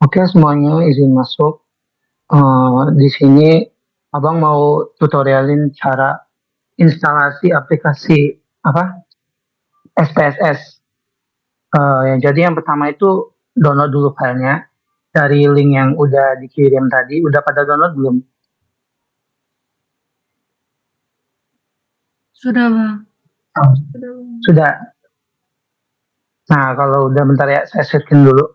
Oke, semuanya izin masuk. Di sini Abang mau tutorialin cara instalasi aplikasi apa SPSS. Jadi yang pertama itu download dulu filenya dari link yang udah dikirim tadi. Udah pada download belum? Sudah, Bang. Sudah. Nah, kalau udah bentar ya, saya searching dulu.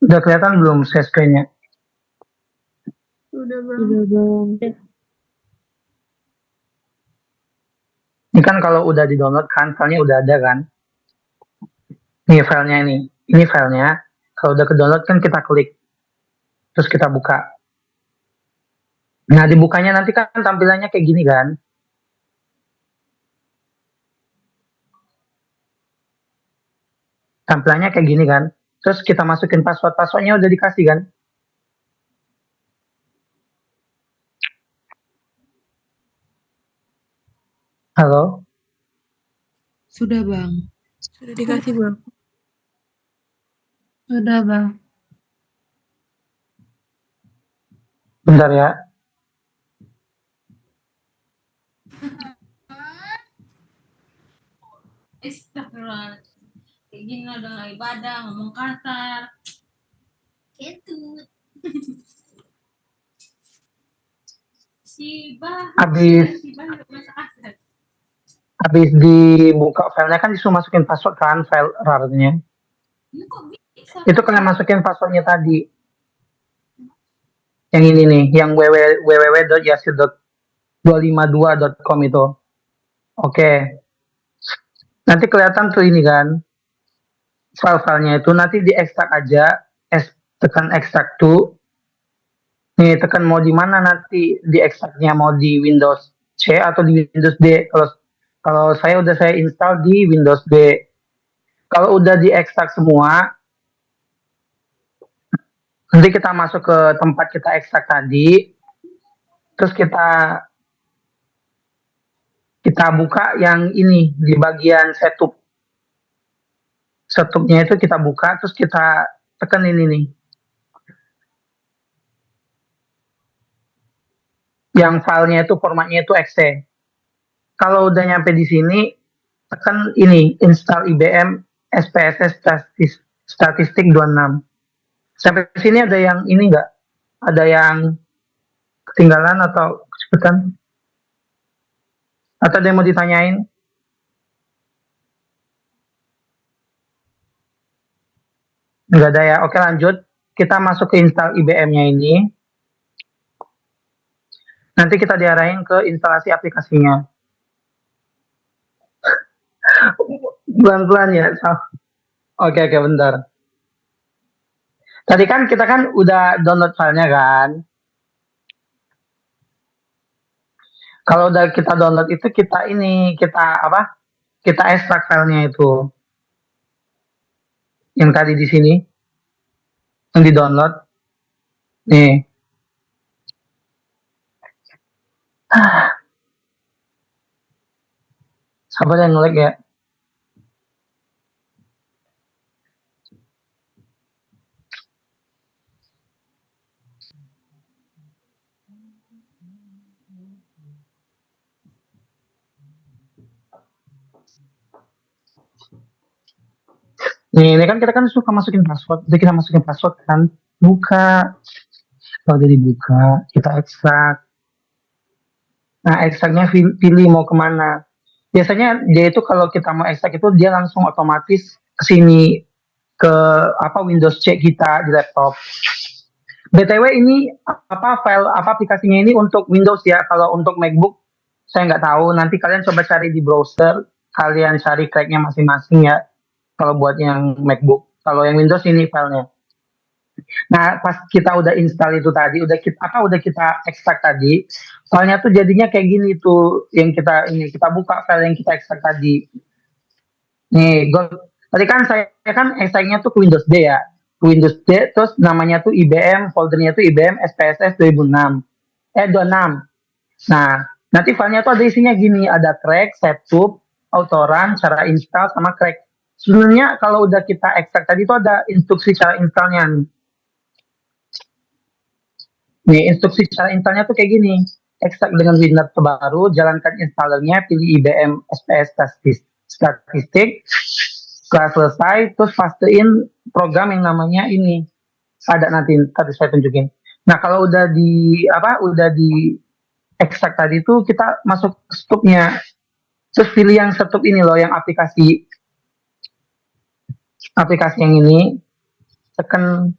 Udah kelihatan belum share screen-nya? Sudah, Bang. Ini kan kalau udah di-download kan, filenya udah ada kan? Ini filenya ini. Ini filenya. Kalau udah ke-download kan kita klik. Terus kita buka. Nah, dibukanya nanti kan tampilannya kayak gini kan? Tampilannya kayak gini kan? Terus kita masukin password. Passwordnya udah dikasih kan? Halo? Sudah, Bang. Sudah dikasih, Bang. Sudah, Bang. Bentar ya. Astagfirullah. Kayak gini udah ibadah, ngomong kasar. Ketut. Habis dibuka filenya kan disuruh masukin password kan, file RAR-nya. Itu kalian masukin passwordnya tadi. Yang ini nih, yang www.yasir.252.com itu. Oke. Nanti kelihatan tuh ini kan, file-filenya itu nanti diekstrak aja, tekan ekstrak to. Nih, tekan mau di mana nanti diekstraknya, mau di Windows C atau di Windows D. Kalau saya install di Windows D. Kalau udah diekstrak semua, nanti kita masuk ke tempat kita ekstrak tadi, terus kita buka yang ini di bagian setup. Setupnya itu kita buka, terus kita tekan ini nih. Yang filenya itu formatnya itu exe. Kalau udah nyampe di sini, tekan ini install IBM SPSS Statistik 26. Sampai sini ada yang ini nggak? Ada yang ketinggalan atau kecepatan? Atau ada yang mau ditanyain? Nggak ada ya. Oke, lanjut. Kita masuk ke install IBM-nya ini. Nanti kita diarahin ke instalasi aplikasinya. Pelan-pelan ya. Oke, bentar. Tadi kan kita kan udah download filenya kan. Kalau udah kita download itu kita ekstrak filenya itu. Yang tadi di sini. Yang di download. Nih. Sabar yang nge-lag ya. Nih, ini kan kita kan suka masukin password. Jadi kita masukin password kan. Buka. Kalau udah dibuka, kita ekstrak. Nah, ekstraknya pilih mau kemana. Biasanya dia itu kalau kita mau ekstrak itu dia langsung otomatis ke sini ke Windows C kita di laptop. BTW ini apa file apa aplikasinya ini untuk Windows ya. Kalau untuk MacBook saya nggak tahu. Nanti kalian coba cari di browser, kalian cari cracknya masing-masing ya. Kalau buat yang MacBook, kalau yang Windows ini filenya. Nah, pas kita udah install itu tadi, udah kita ekstrak tadi, soalnya tuh jadinya kayak gini tuh yang kita buka file yang kita ekstrak tadi. Nih, tadi kan saya kan ekstraknya tuh ke Windows D ya. Ke Windows D, terus namanya tuh IBM, foldernya tuh IBM SPSS 2006. 26. Nah, nanti filenya tuh ada isinya gini, ada crack, setup, autoran, cara install, sama crack. Sebenarnya kalau udah kita ekstrak tadi itu ada instruksi cara installnya nih. Nih, instruksi cara installnya tuh kayak gini. Ekstrak dengan Windows terbaru, jalankan installernya, pilih IBM SPS statistik, setelah selesai, terus pastein program yang namanya ini. Ada nanti, tadi saya tunjukin. Nah, kalau udah di ekstrak tadi tuh kita masuk ke stupnya. Terus pilih yang setup ini loh, yang aplikasi yang ini, tekan.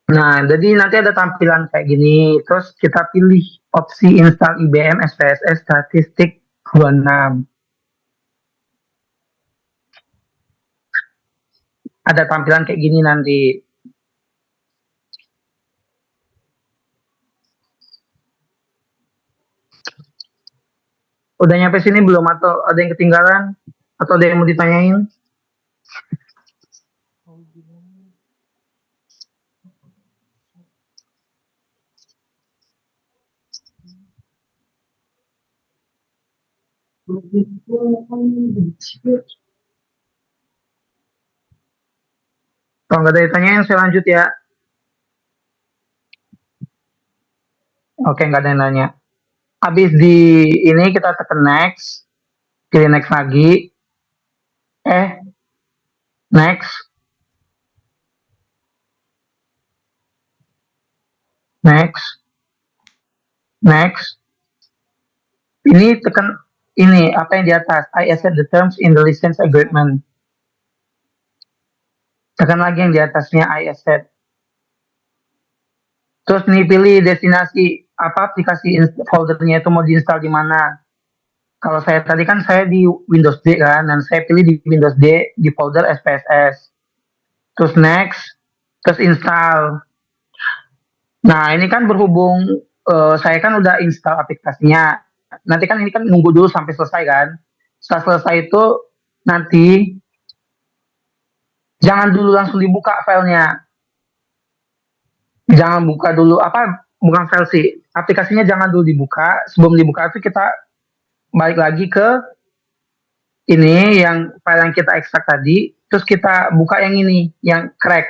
Nah, jadi nanti ada tampilan kayak gini. Terus kita pilih opsi install IBM SPSS Statistik 26. Ada tampilan kayak gini nanti. Udah nyampe sini belum? Atau ada yang ketinggalan? Atau ada yang mau ditanyain? Kalau nggak ada yang ditanyain, saya lanjut ya. Oke, nggak ada yang nanya. Habis di ini kita tekan next, pilih next lagi. Next, next, next. Ini tekan ini apa yang di atas? I accept the terms in the license agreement. Tekan lagi yang di atasnya I accept. Terus nih pilih destinasi apa aplikasi foldernya itu mau diinstal di mana. Kalau saya tadi kan saya di Windows D kan, dan saya pilih di Windows D di folder SPSS. Terus next, terus install. Nah ini kan berhubung saya kan udah install aplikasinya. Nanti kan ini kan nunggu dulu sampai selesai kan. Setelah selesai itu nanti jangan dulu langsung dibuka filenya. Jangan buka dulu bukan file sih. Aplikasinya jangan dulu dibuka. Sebelum dibuka itu kita balik lagi ke ini yang file yang kita ekstrak tadi, terus kita buka yang ini, yang crack.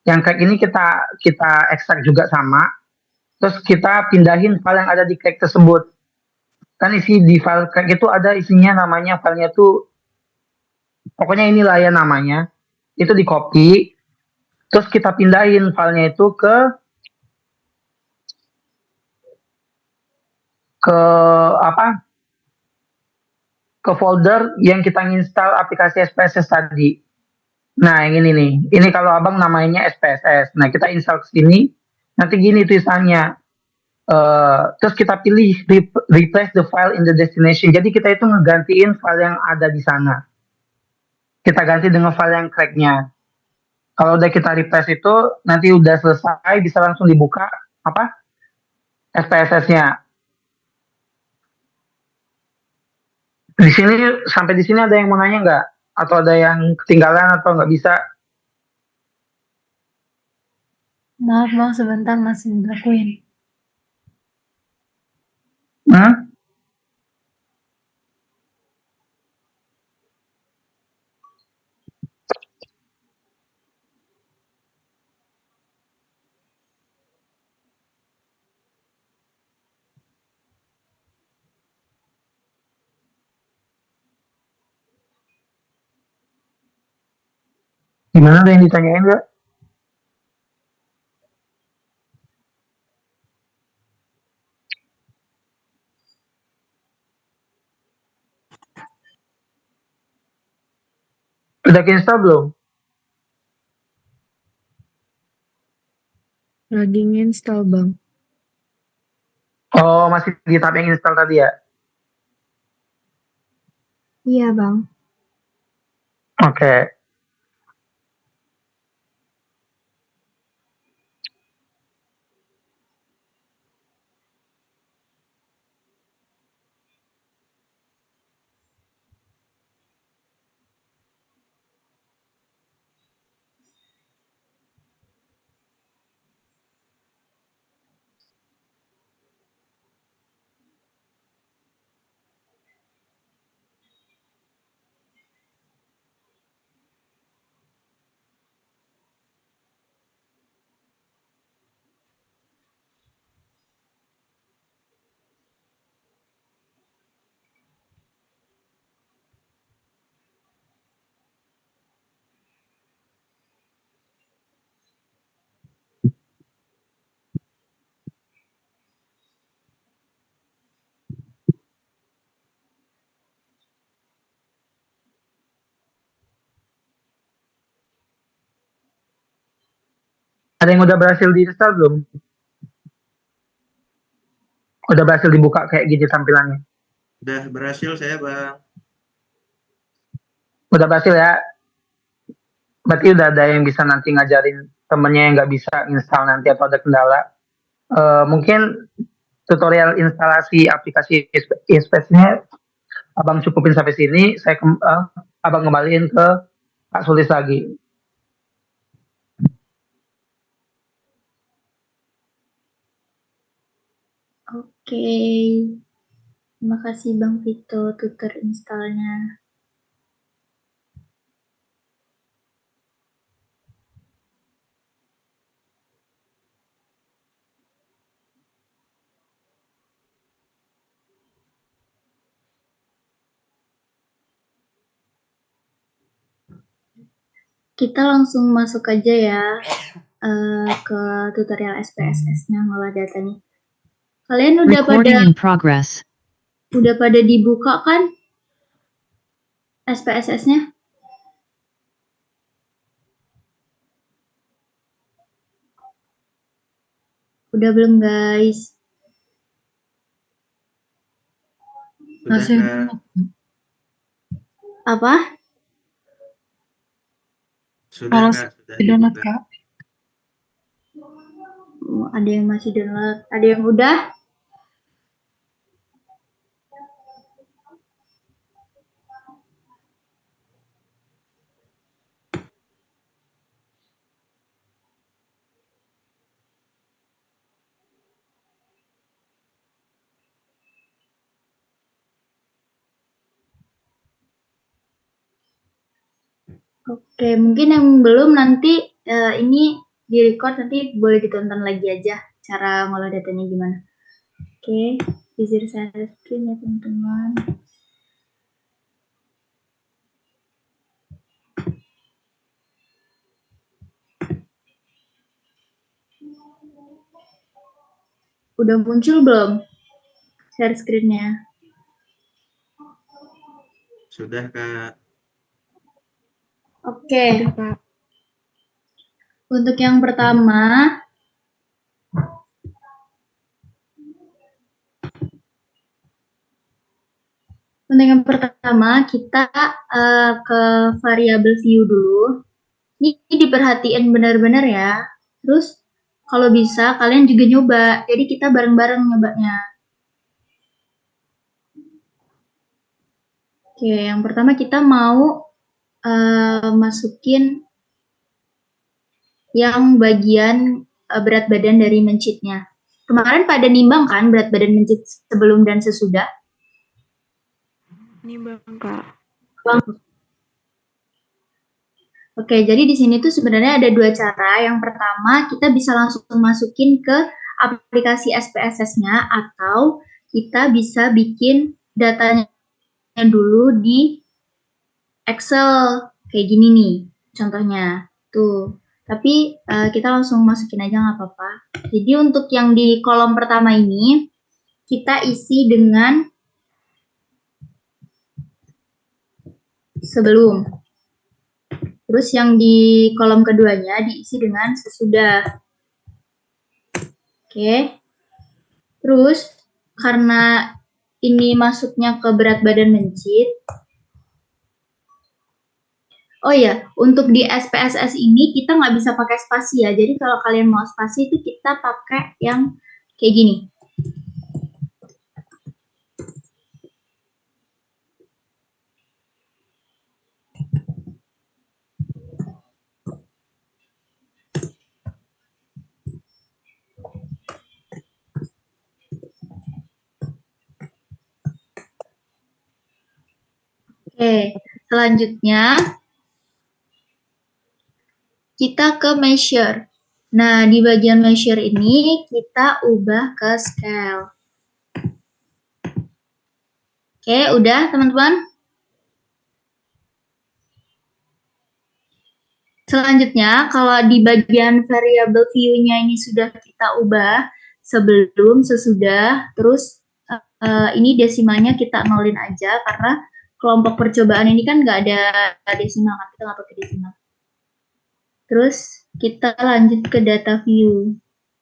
Yang crack ini kita ekstrak juga sama, terus kita pindahin file yang ada di crack tersebut. Kan isi di file crack itu ada isinya namanya filenya tuh pokoknya inilah ya namanya. Itu di copy, terus kita pindahin filenya itu ke apa? Ke folder yang kita install aplikasi SPSS tadi. Nah, yang ini nih. Ini kalau abang namanya SPSS. Nah, kita install ke sini. Nanti gini tulisannya. Terus kita pilih replace the file in the destination. Jadi kita itu ngegantiin file yang ada di sana. Kita ganti dengan file yang cracknya. Kalau udah kita replace itu, nanti udah selesai, bisa langsung dibuka apa SPSS-nya. Di sini sampai di sini ada yang mau nanya nggak? Atau ada yang ketinggalan atau nggak bisa? Maaf bang, sebentar masih dilakuin. Hmm? Gimana, ada yang ditanyain nggak? Udah install belum? Lagi nginstal, Bang. Oh, masih di tab yang install tadi ya? Iya, Bang. Oke. Ada yang udah berhasil di-install belum? Udah berhasil dibuka kayak gini tampilannya? Udah berhasil saya, Bang. Udah berhasil ya? Berarti udah ada yang bisa nanti ngajarin temennya yang nggak bisa install nanti atau ada kendala. Mungkin tutorial instalasi aplikasi eSpace-nya Abang cukupin sampai sini. Abang kembaliin ke Pak Sulis lagi. Oke, terima kasih Bang Vito tutor installnya. Kita langsung masuk aja ya ke tutorial SPSS-nya, ngolah datanya. Kalian Recording in progress. udah pada dibuka kan SPSS-nya? Udah belum guys? Sudah, Masih Kak. Apa? Sudah, Kalau Kak. Sudah download, dibuka. Kak. Ada yang masih download, ada yang udah? Oke, mungkin yang belum nanti ini di record, nanti boleh ditonton lagi aja cara ngolah datanya gimana. Oke, izin share screen ya teman-teman. Udah muncul belum share screen-nya? Sudah, Kak. Oke, Udah, Kak. untuk yang pertama, kita ke variabel view dulu. Ini diperhatiin benar-benar ya. Terus kalau bisa kalian juga nyoba. Jadi kita bareng-bareng nyobanya. Oke, yang pertama kita mau masukin yang bagian berat badan dari mencitnya. Kemarin pada nimbang kan berat badan mencit sebelum dan sesudah? Nimbang, Kak. Oke, jadi di sini tuh sebenarnya ada dua cara. Yang pertama, kita bisa langsung masukin ke aplikasi SPSS-nya atau kita bisa bikin datanya dulu di Excel kayak gini nih, contohnya. Tuh. Tapi kita langsung masukin aja nggak apa-apa. Jadi untuk yang di kolom pertama ini, kita isi dengan sebelum. Terus yang di kolom keduanya diisi dengan sesudah. Oke. Terus karena ini masuknya ke berat badan mencit. Oh ya, untuk di SPSS ini kita nggak bisa pakai spasi ya. Jadi kalau kalian mau spasi itu kita pakai yang kayak gini. Oke, selanjutnya kita ke measure. Nah, di bagian measure ini kita ubah ke scale. Oke, udah teman-teman? Selanjutnya, kalau di bagian variable view-nya ini sudah kita ubah sebelum, sesudah, terus ini desimalnya kita nolin aja karena kelompok percobaan ini kan nggak ada desimal, kan kita nggak pakai desimal. Terus kita lanjut ke data view.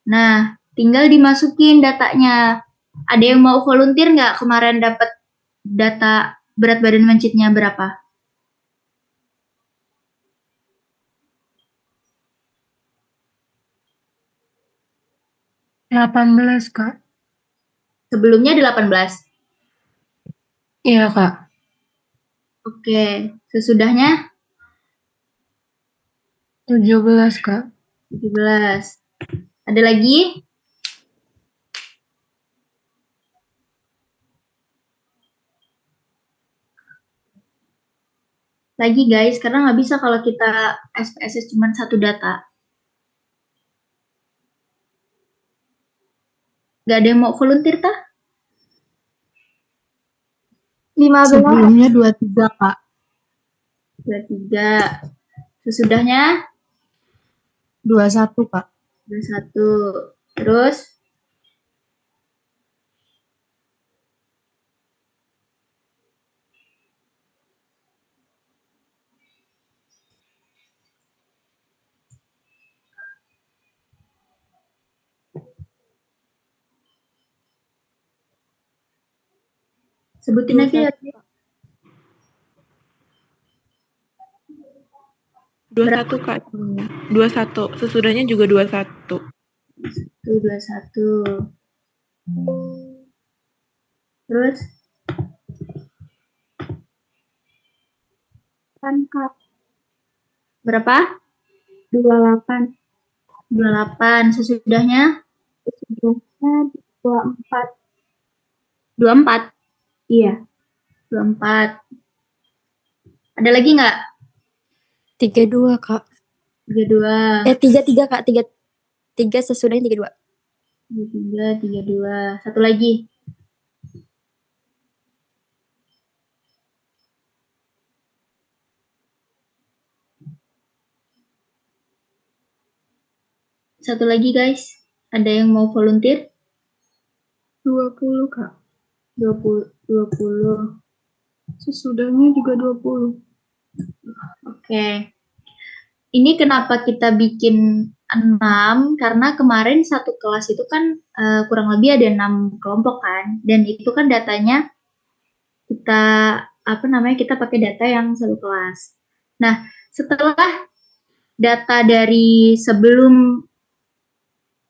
Nah, tinggal dimasukin datanya. Ada yang mau volunteer nggak kemarin dapat data berat badan mencitnya berapa? Delapan belas, Kak. Sebelumnya 18. Iya, Kak. Oke, sesudahnya 17, Kak. 17. Ada lagi? Lagi guys, karena nggak bisa kalau kita SPSS cuma satu data. Nggak ada yang mau volunteer, tah? 15. Sebelumnya 23, Kak. 23. Sesudahnya 21, Kak. 21. Terus sebutin aja ya. 21 Kak. 21. Sesudahnya juga 21. 21. Terus kan Kak, berapa? 28, 28. Sesudahnya sesudahnya 24. 24. Iya, 24. Ada lagi nggak? 32, Kak. 32. 33, Kak. 3 sesudahnya 32. 33, 32. Satu lagi. Satu lagi guys. Ada yang mau volunteer? 20 Kak. 20. 20. Sesudahnya juga 20. Oke. Ini kenapa kita bikin 6? Karena kemarin satu kelas itu kan kurang lebih ada 6 kelompok kan. Dan itu kan datanya kita kita pakai data yang satu kelas. Nah, setelah data dari sebelum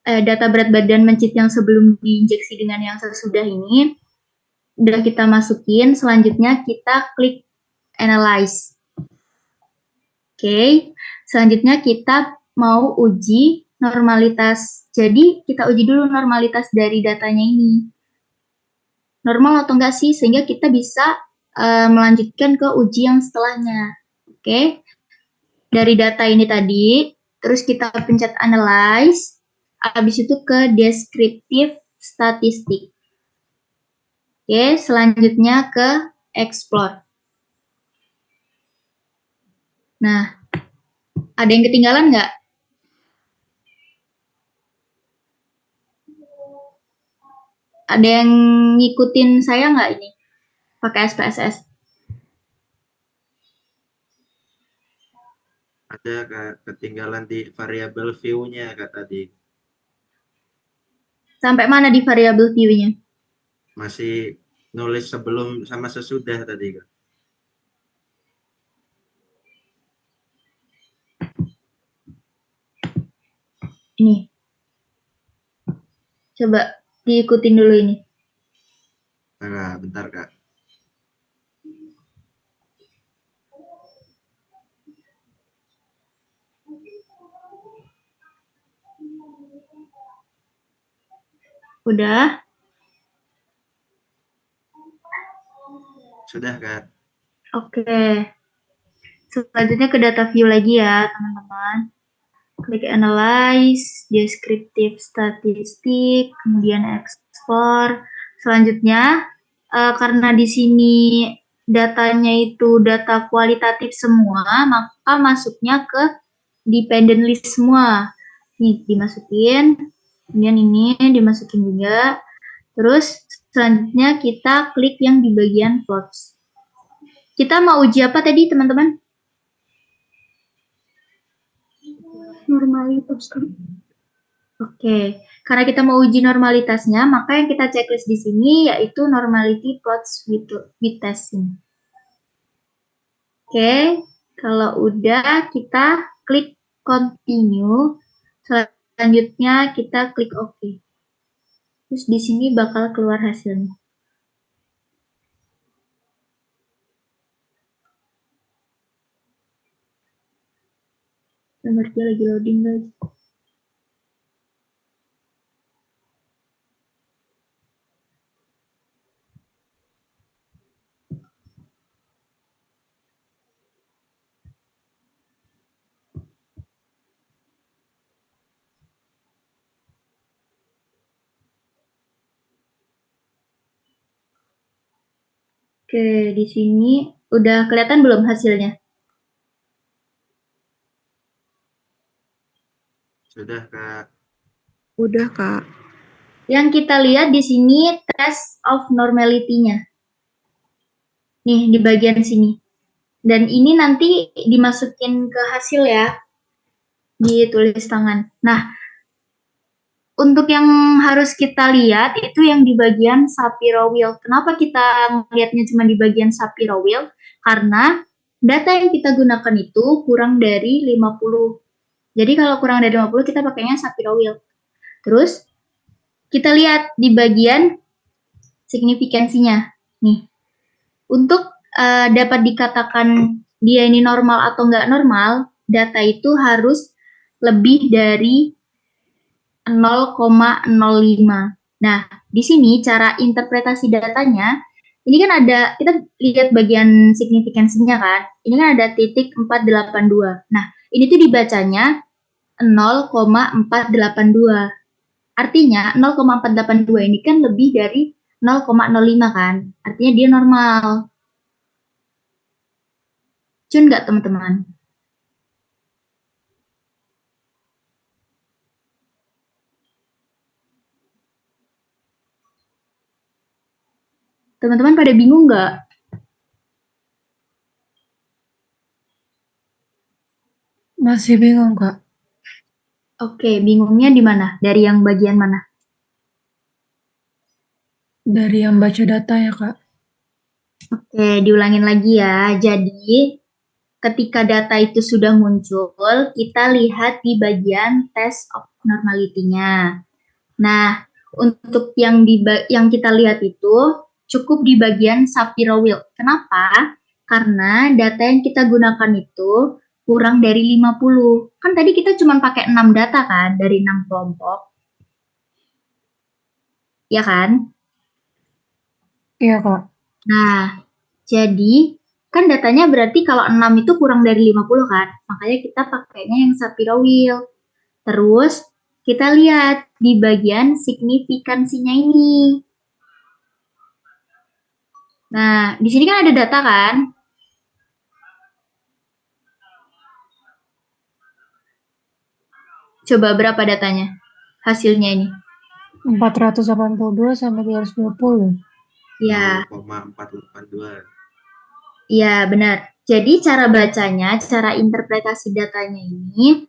data berat badan mencit yang sebelum diinjeksi dengan yang sesudah ini udah kita masukin, selanjutnya kita klik analyze. Oke, selanjutnya kita mau uji normalitas. Jadi kita uji dulu normalitas dari datanya ini. Normal atau enggak sih, sehingga kita bisa melanjutkan ke uji yang setelahnya. Oke, dari data ini tadi, terus kita pencet analyze, habis itu ke descriptive statistik. Oke, selanjutnya ke explore. Nah, ada yang ketinggalan nggak? Ada yang ngikutin saya nggak ini? Pakai SPSS? Ada Kak, ketinggalan di variable view-nya Kak tadi. Sampai mana di variabel view-nya? Masih nulis sebelum sama sesudah tadi, Kak. Ini. Coba diikutin dulu ini. Kak, bentar, Kak. Udah? Sudah, Kak. Oke. Selanjutnya ke data view lagi ya, teman-teman. Klik analyze, descriptive statistik, kemudian export. Selanjutnya, karena di sini datanya itu data kualitatif semua, maka masuknya ke dependent list semua. Nih, dimasukin. Kemudian ini dimasukin juga. Terus selanjutnya kita klik yang di bagian plots. Kita mau uji apa tadi, teman-teman? Normalitas, Kak. Oke, karena kita mau uji normalitasnya, maka yang kita checklist di sini yaitu normality plots with testing. Oke, kalau udah kita klik continue, selanjutnya kita klik OK. Terus di sini bakal keluar hasilnya. Bentar, dia lagi loading guys. Oke, di sini udah kelihatan belum hasilnya? Sudah, Kak. Udah, Kak. Yang kita lihat di sini test of normality-nya. Nih, di bagian sini. Dan ini nanti dimasukin ke hasil ya, di tulis tangan. Nah, untuk yang harus kita lihat itu yang di bagian Shapiro Wheel. Kenapa kita melihatnya cuma di bagian Shapiro Wheel? Karena data yang kita gunakan itu kurang dari 50. Jadi kalau kurang dari 50 kita pakainya Shapiro Wheel. Terus kita lihat di bagian signifikansinya. Nih, untuk dapat dikatakan dia ini normal atau nggak normal, data itu harus lebih dari 0,05. Nah, di sini cara interpretasi datanya, ini kan ada, kita lihat bagian signifikansinya kan, ini kan ada titik 482. Nah, ini tuh dibacanya 0,482. Artinya 0,482 ini kan lebih dari 0,05 kan, artinya dia normal. Cun nggak teman-teman? Teman-teman pada bingung nggak? Masih bingung, Kak. Oke, bingungnya di mana? Dari yang bagian mana? Dari yang baca data ya, Kak. Oke, diulangin lagi ya. Jadi, ketika data itu sudah muncul, kita lihat di bagian test of normality-nya. Nah, untuk yang kita lihat itu cukup di bagian Shapiro Wheel. Kenapa? Karena data yang kita gunakan itu kurang dari 50. Kan tadi kita cuma pakai 6 data kan, dari 6 kelompok. Ya kan? Iya, Kak. Nah, jadi kan datanya berarti kalau 6 itu kurang dari 50 kan? Makanya kita pakainya yang Shapiro Wheel. Terus kita lihat di bagian signifikansinya ini. Nah, di sini kan ada data kan? Coba berapa datanya? Hasilnya ini. 482 sampai 320. Ya, 0,482. ya benar. Jadi cara bacanya, cara interpretasi datanya ini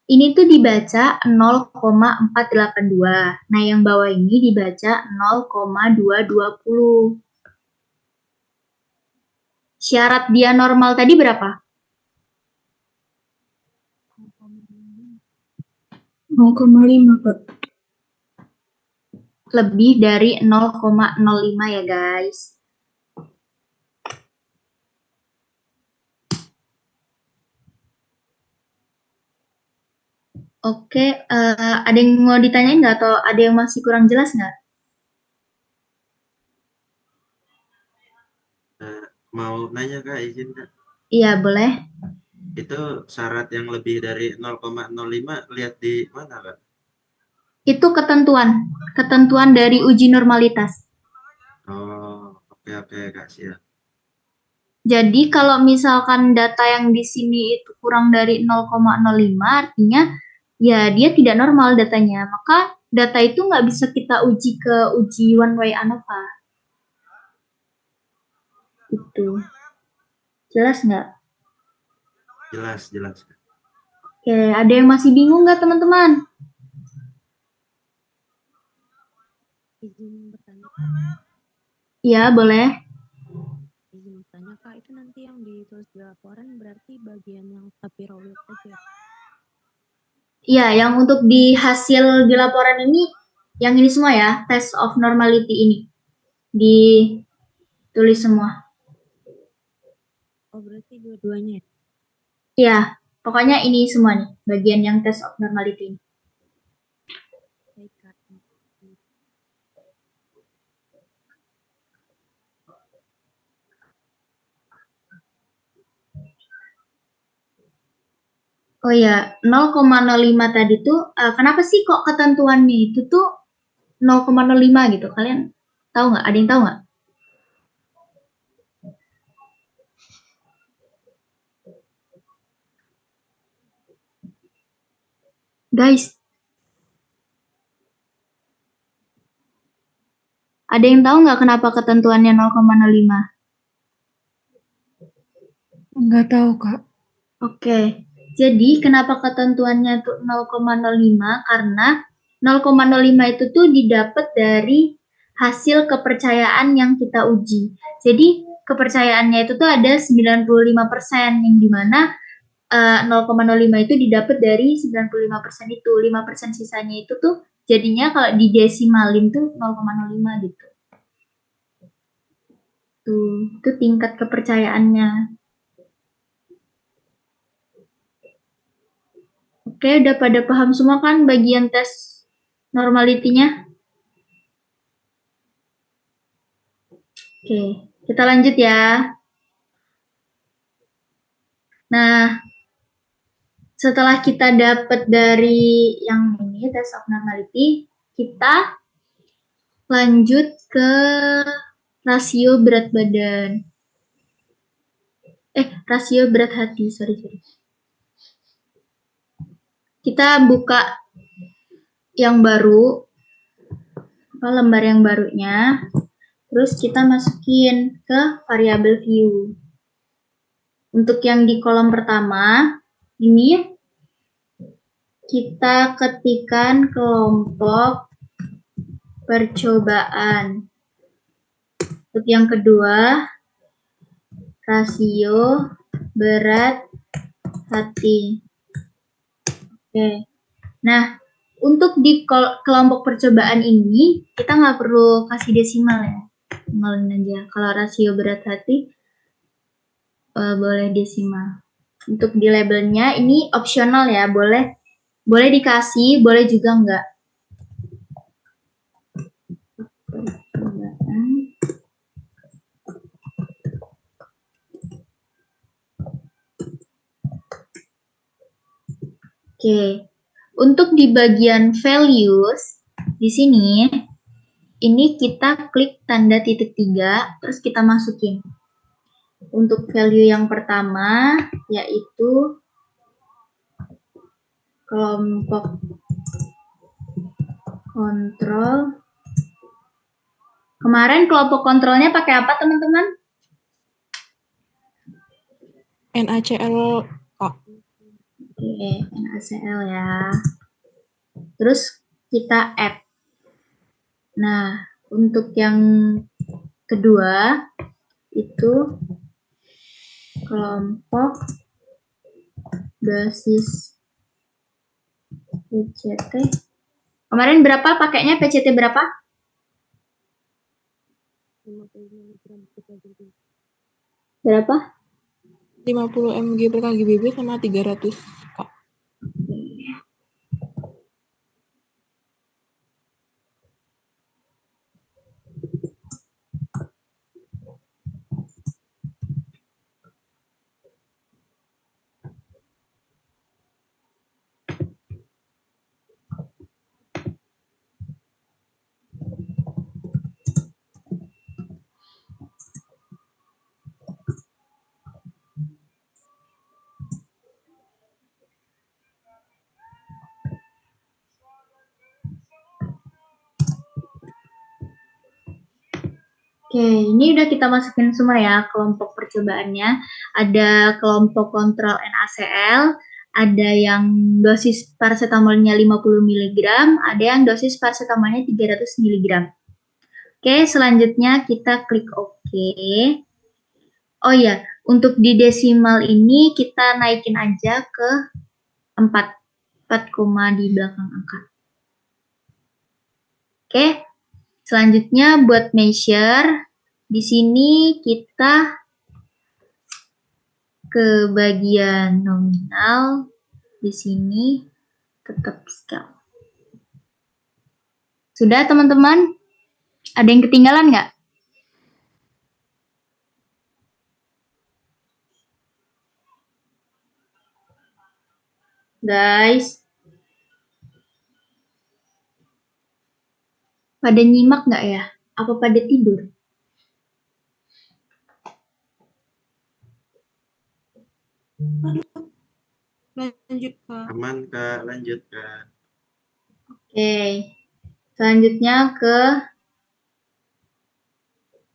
ini tuh dibaca 0,482. Nah, yang bawah ini dibaca 0,220. Syarat dia normal tadi berapa? 0,5 Kak. Lebih dari 0,05 ya, guys. Oke, ada yang mau ditanyain nggak atau ada yang masih kurang jelas nggak? Mau nanya Kak, izin Kak. Iya, boleh. Itu syarat yang lebih dari 0,05 lihat di mana Kak? Itu ketentuan dari uji normalitas. Oh, oke Kak, siap. Jadi kalau misalkan data yang di sini itu kurang dari 0,05, artinya ya dia tidak normal datanya. Maka data itu nggak bisa kita uji ke uji one way ANOVA. Itu. Jelas nggak? Jelas Kak. Oke, ada yang masih bingung nggak teman-teman? Izin bertanya, Iya, boleh. izin bertanya Kak, itu nanti yang ditulis di laporan berarti bagian yang tapirolid aja. Iya, yang untuk di hasil di laporan ini, yang ini semua ya, test of normality ini. Ditulis semua. Oh, berarti dua-duanya ya? Iya, pokoknya ini semua nih, bagian yang test of normality ini. Baik Kak. Oh ya, 0,05 tadi tuh, kenapa sih kok ketentuannya itu tuh 0,05 gitu? Kalian tahu nggak? Ada yang tahu nggak? Guys, ada yang tahu nggak kenapa ketentuannya 0,05? Nggak tahu, Kak. Oke, jadi kenapa ketentuannya tuh 0,05? Karena 0,05 itu tuh didapat dari hasil kepercayaan yang kita uji. Jadi kepercayaannya itu tuh ada 95%, yang dimana 0,05 itu didapat dari 95% itu. 5% sisanya itu tuh jadinya kalau didesimalin tuh 0,05 gitu. Tuh, itu tingkat kepercayaannya. Oke, udah pada paham semua kan bagian tes normality-nya? Oke, kita lanjut ya. Nah, setelah kita dapat dari yang ini, tes of normality, kita lanjut ke rasio berat badan. Rasio berat hati, sorry. Kita buka yang baru, lembar yang barunya, terus kita masukin ke variabel view. Untuk yang di kolom pertama, ini kita ketikkan kelompok percobaan. Untuk yang kedua, rasio berat hati. Oke. Nah, untuk di kelompok percobaan ini, kita nggak perlu kasih desimal ya. Nolin aja. Kalau rasio berat hati, boleh desimal. Untuk di labelnya, ini opsional ya. Boleh dikasih, boleh juga enggak. Oke, untuk di bagian values, di sini, ini kita klik tanda titik 3, terus kita masukin. Untuk value yang pertama, yaitu kelompok kontrol. Kemarin kelompok kontrolnya pakai apa, teman-teman? NaCl Kak. Oke. Oke, NaCl ya. Terus kita add. Nah, untuk yang kedua itu kelompok dosis PCT. Kemarin berapa pakainya PCT berapa? 50 mg per kg. Berapa? 50 mg per kg sama 300 Kak. Oke, ini udah kita masukin semua ya kelompok percobaannya. Ada kelompok kontrol NaCl, ada yang dosis paracetamolnya 50 mg, ada yang dosis paracetamolnya 300 mg. Oke, selanjutnya kita klik OK. Oh ya, untuk di desimal ini kita naikin aja ke 4 koma di belakang angka. Oke. Selanjutnya buat measure, di sini kita ke bagian nominal, di sini tetap scale. Sudah teman-teman? Ada yang ketinggalan nggak? Guys, pada nyimak nggak ya? Apa pada tidur? Lanjut Kak. Aman Kak, lanjut Kak. Oke, selanjutnya ke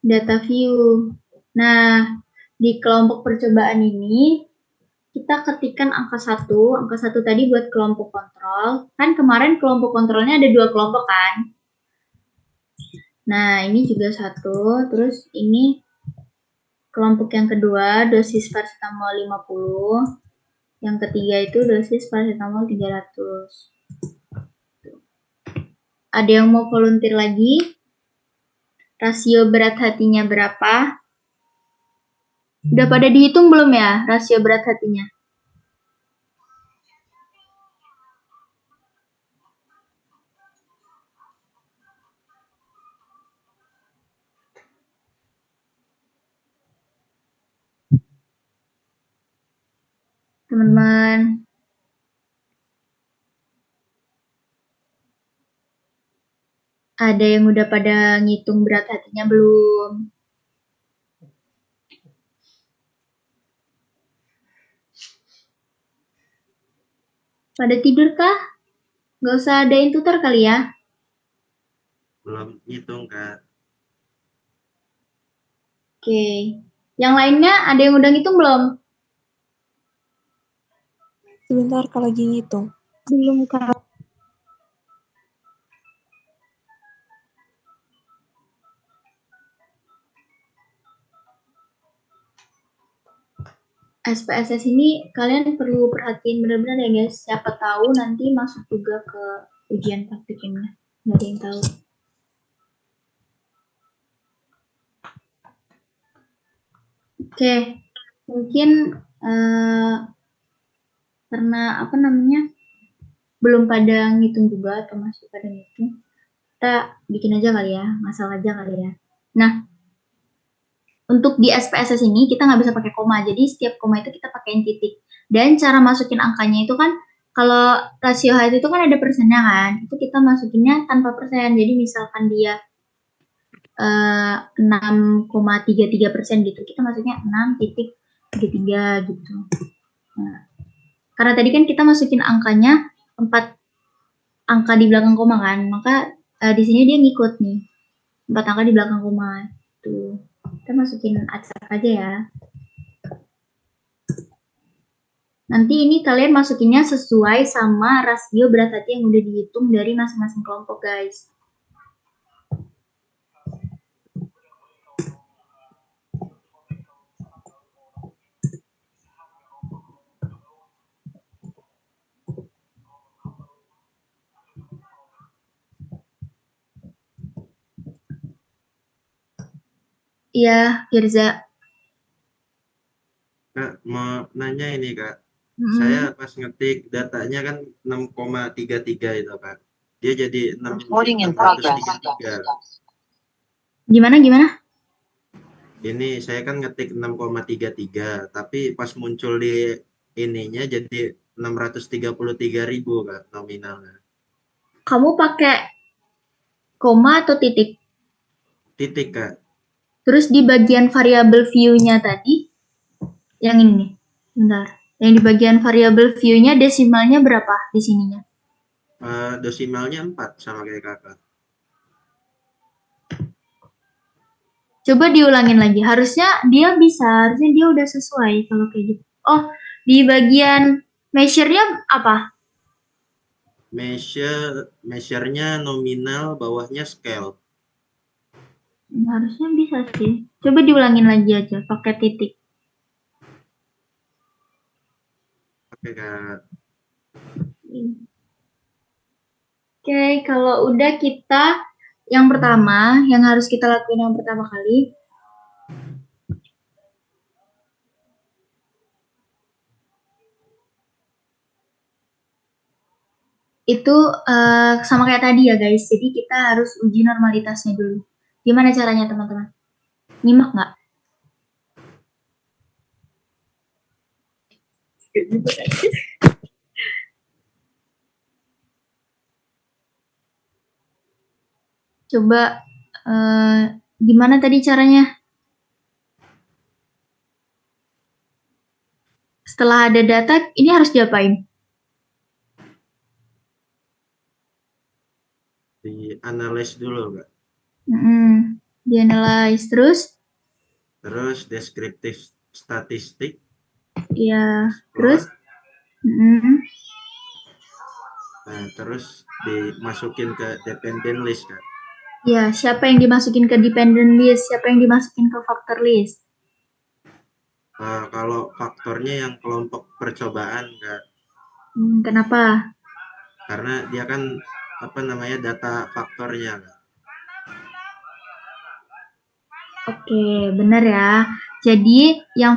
data view. Nah, di kelompok percobaan ini, kita ketikkan angka 1. Angka 1 tadi buat kelompok kontrol. Kan kemarin kelompok kontrolnya ada 2 kelompok kan? Nah, ini juga 1. Terus ini kelompok yang kedua, dosis paracetamol 50. Yang ketiga itu dosis paracetamol 300. Ada yang mau volunteer lagi? Rasio berat hatinya berapa? Udah pada dihitung belum ya rasio berat hatinya? Teman-teman. Ada yang udah pada ngitung berat hatinya belum? Pada tidur kah? Nggak usah adain tutor kali ya? Belum hitung Kak. Oke. Yang lainnya ada yang udah ngitung belum? Sebentar Kak lagi ngitung. Belum Kak. SPSS ini kalian perlu perhatiin benar-benar ya guys. Siapa tahu nanti masuk juga ke ujian praktikumnya. Nggak ada yang tahu. Oke, mungkin karena apa namanya belum pada ngitung juga atau masih pada ngitung, kita bikin aja kali ya, ngasal aja kali ya. Nah, untuk di SPSS ini kita nggak bisa pakai koma, jadi setiap koma itu kita pakein titik. Dan cara masukin angkanya itu kan, kalau rasio H itu kan ada persennya kan, itu kita masukinnya tanpa persen. Jadi misalkan dia 6,33% gitu, kita masuknya 6,33 gitu. Nah, karena tadi kan kita masukin angkanya 4 angka di belakang koma kan, maka di sini dia ngikut nih 4 angka di belakang koma. Tuh, kita masukin acak aja ya. Nanti ini kalian masukinnya sesuai sama rasio berat hati yang udah dihitung dari masing-masing kelompok, guys. Iya, Firza. Kak, mau nanya ini Kak. Mm-mm. Saya pas ngetik datanya kan 6,33 itu Kak. Dia jadi 633. Gimana? Ini saya kan ngetik 6,33, tapi pas muncul di ininya jadi 633.000 Kak nominalnya. Kamu pakai koma atau titik? Titik Kak. Terus di bagian variabel view-nya tadi, yang ini nih, bentar. Yang di bagian variabel view-nya desimalnya berapa di sininya? Desimalnya 4 sama kayak Kakak. Coba diulangin lagi. Harusnya dia udah sesuai kalau kayak gitu. Oh, di bagian measure-nya apa? Measure-nya nominal, bawahnya scale. Harusnya bisa sih. Coba diulangin lagi aja pakai titik. Oke Kak. Oke, kalau udah kita yang pertama, yang harus kita lakuin yang pertama kali, itu sama kayak tadi ya guys. Jadi kita harus uji normalitasnya dulu. Gimana caranya teman-teman? Nyimak nggak? Coba gimana tadi caranya? Setelah ada data, ini harus diapain? Di-analyze dulu Kak. Di-analyze Terus deskriptif statistik. ya, Terus mm, nah, terus dimasukin ke dependent list Kak. ya, siapa yang dimasukin ke dependent list, siapa yang dimasukin ke factor list? Kalau faktornya yang kelompok percobaan Kak. Kenapa? Karena dia kan data faktornya Kak. Oke, benar ya. Jadi yang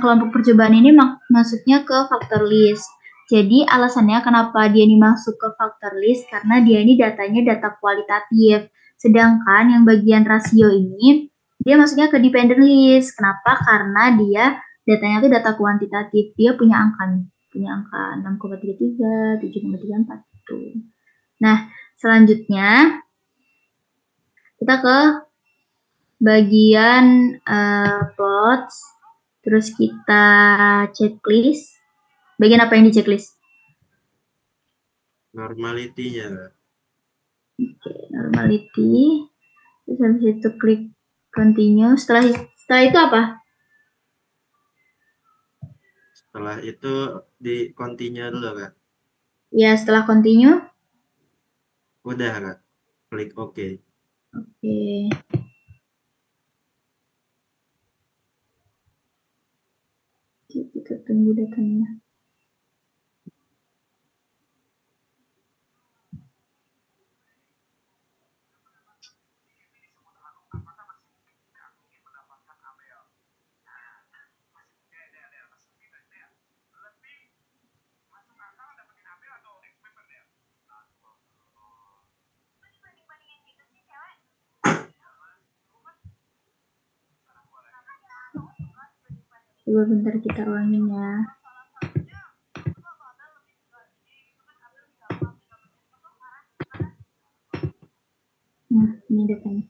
kelompok percobaan ini masuknya ke factor list. Jadi alasannya kenapa dia ini masuk ke factor list karena dia ini datanya data kualitatif. Sedangkan yang bagian rasio ini dia masuknya ke dependent list. Kenapa? Karena dia datanya itu data kuantitatif. Dia punya angka nih. Punya angka 6,33, 7,34 gitu. Nah, selanjutnya kita ke bagian plots, terus kita checklist. Bagian apa yang di checklist? Normality-nya Kak. Oke, normality. Terus habis itu klik continue. Setelah itu apa? Setelah itu di continue dulu Kak. Ya, setelah continue. Udah Kak. Klik OK. Oke. Kita tunggu datanya. Coba bentar kita ulangin ya. Nah, ini datanya.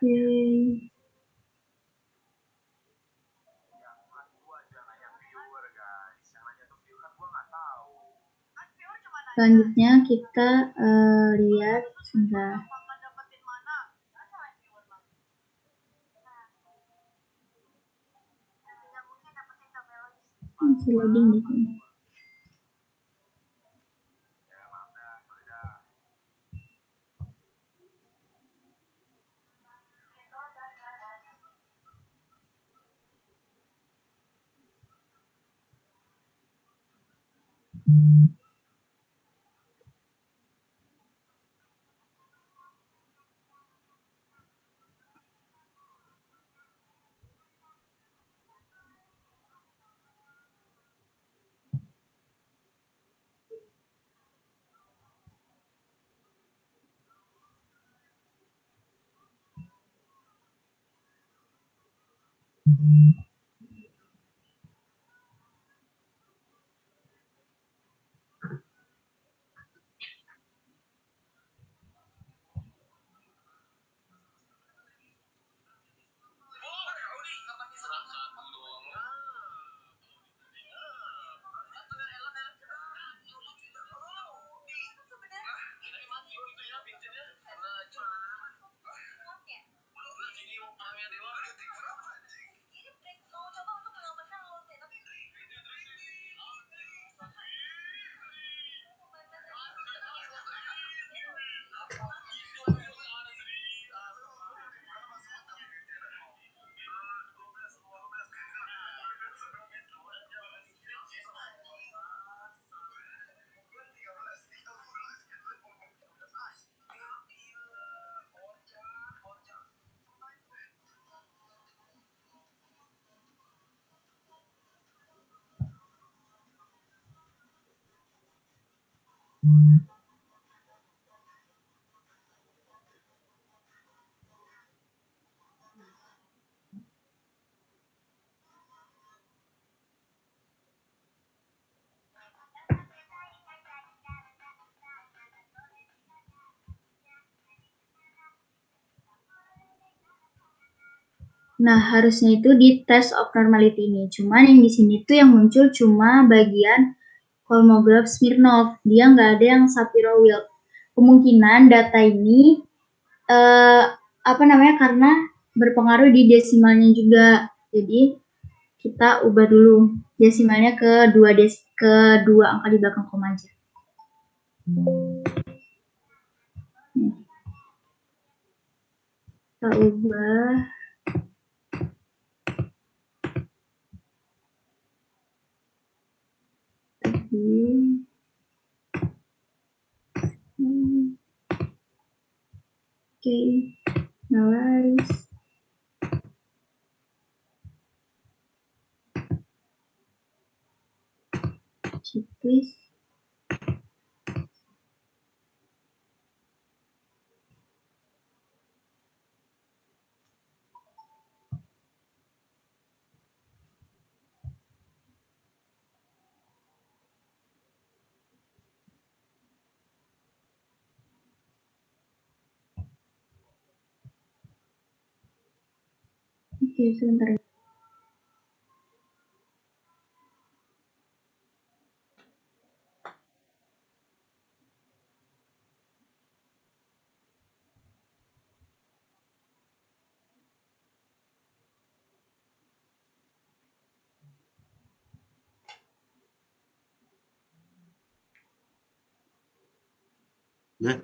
Oke. Selanjutnya kita lihat sebentar. masih loading di sini. Nah, harusnya itu di test of normality ini. Cuman yang di sini tuh yang muncul cuma bagian Kolmogorov Smirnov. Dia nggak ada yang Shapiro-Wilk. Kemungkinan data ini karena berpengaruh di desimalnya juga. Jadi kita ubah dulu desimalnya ke dua angka di belakang koma aja. Kita ubah. Okay, analyze. Checklist. Oke, sebentar. Nah,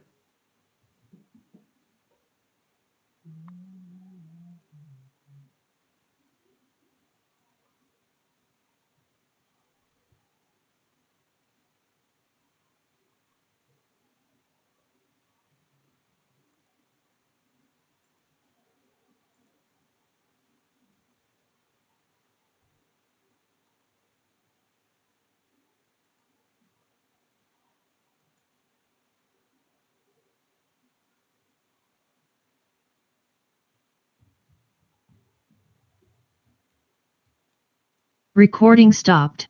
Recording stopped.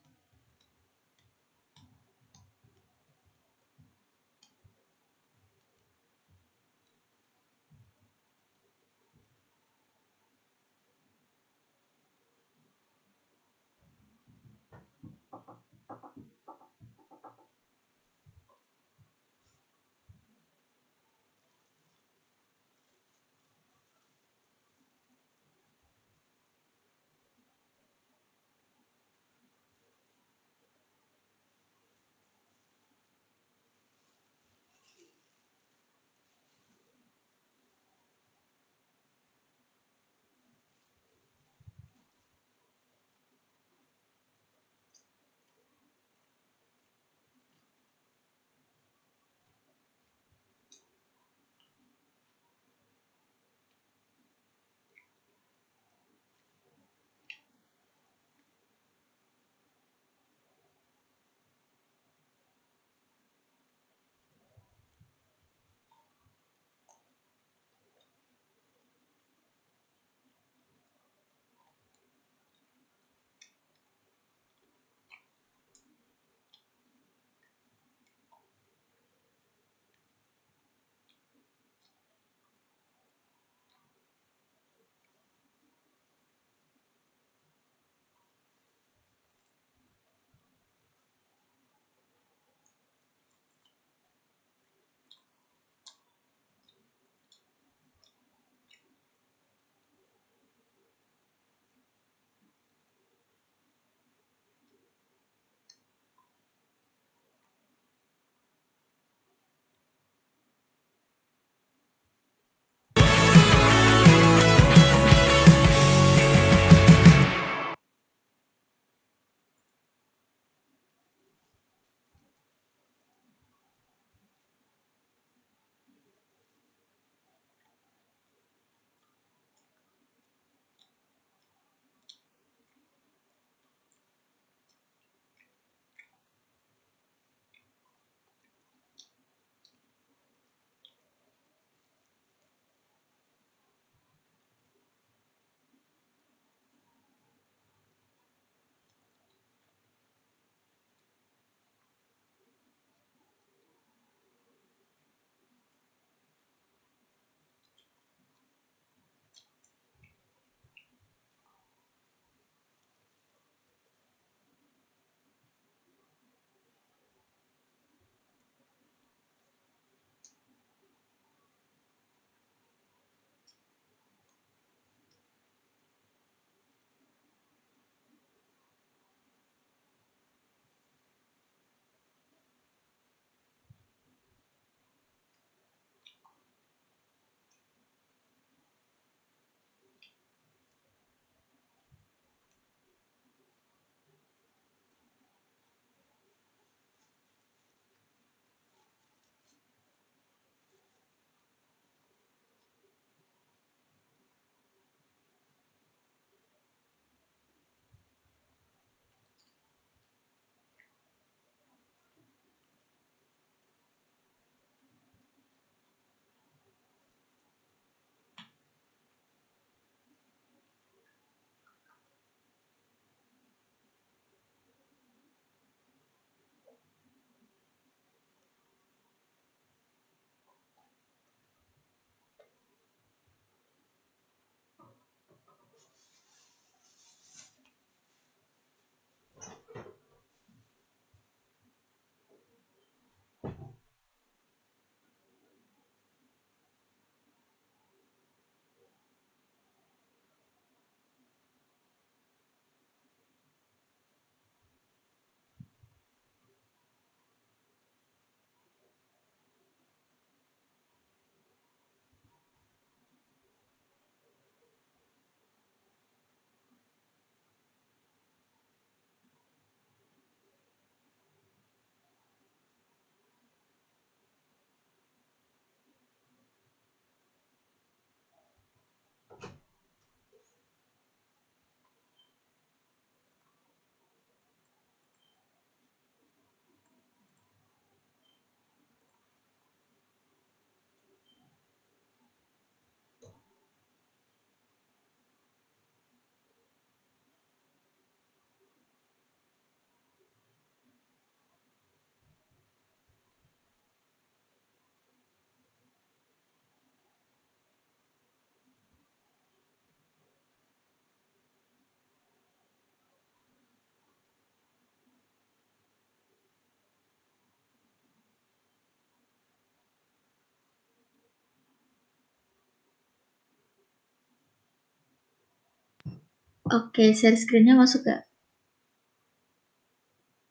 Oke, share screen-nya masuk gak?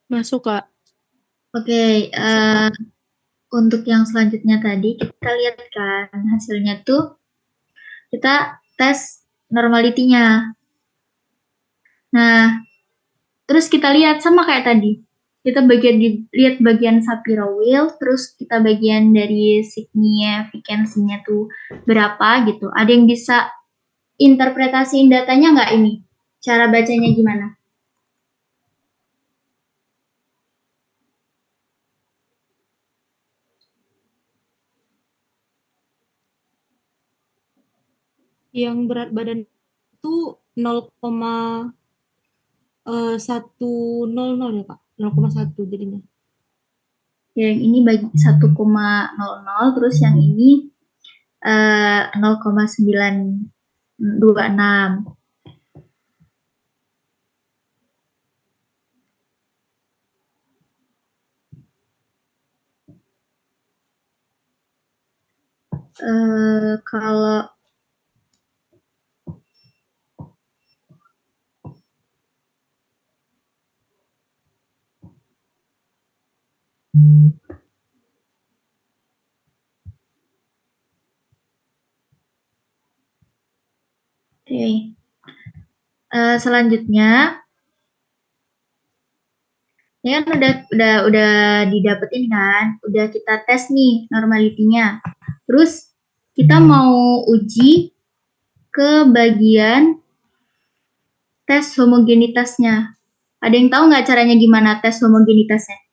Masuk, Kak. Oke, untuk yang selanjutnya tadi kita lihat kan hasilnya tuh kita tes normality-nya. Nah, terus kita lihat sama kayak tadi. Kita lihat bagian Shapiro wheel, terus kita bagian dari signifikansinya tuh berapa gitu. Ada yang bisa interpretasiin datanya nggak ini? Cara bacanya gimana? Yang berat badan itu 0,100 ya, Kak? 0,1 jadinya. Yang ini bagi 1,00, terus yang ini 0,926. Kalau oke. Selanjutnya ini kan udah didapetin kan, udah kita tes nih normality-nya. Terus kita mau uji ke bagian tes homogenitasnya. Ada yang tahu nggak caranya gimana tes homogenitasnya?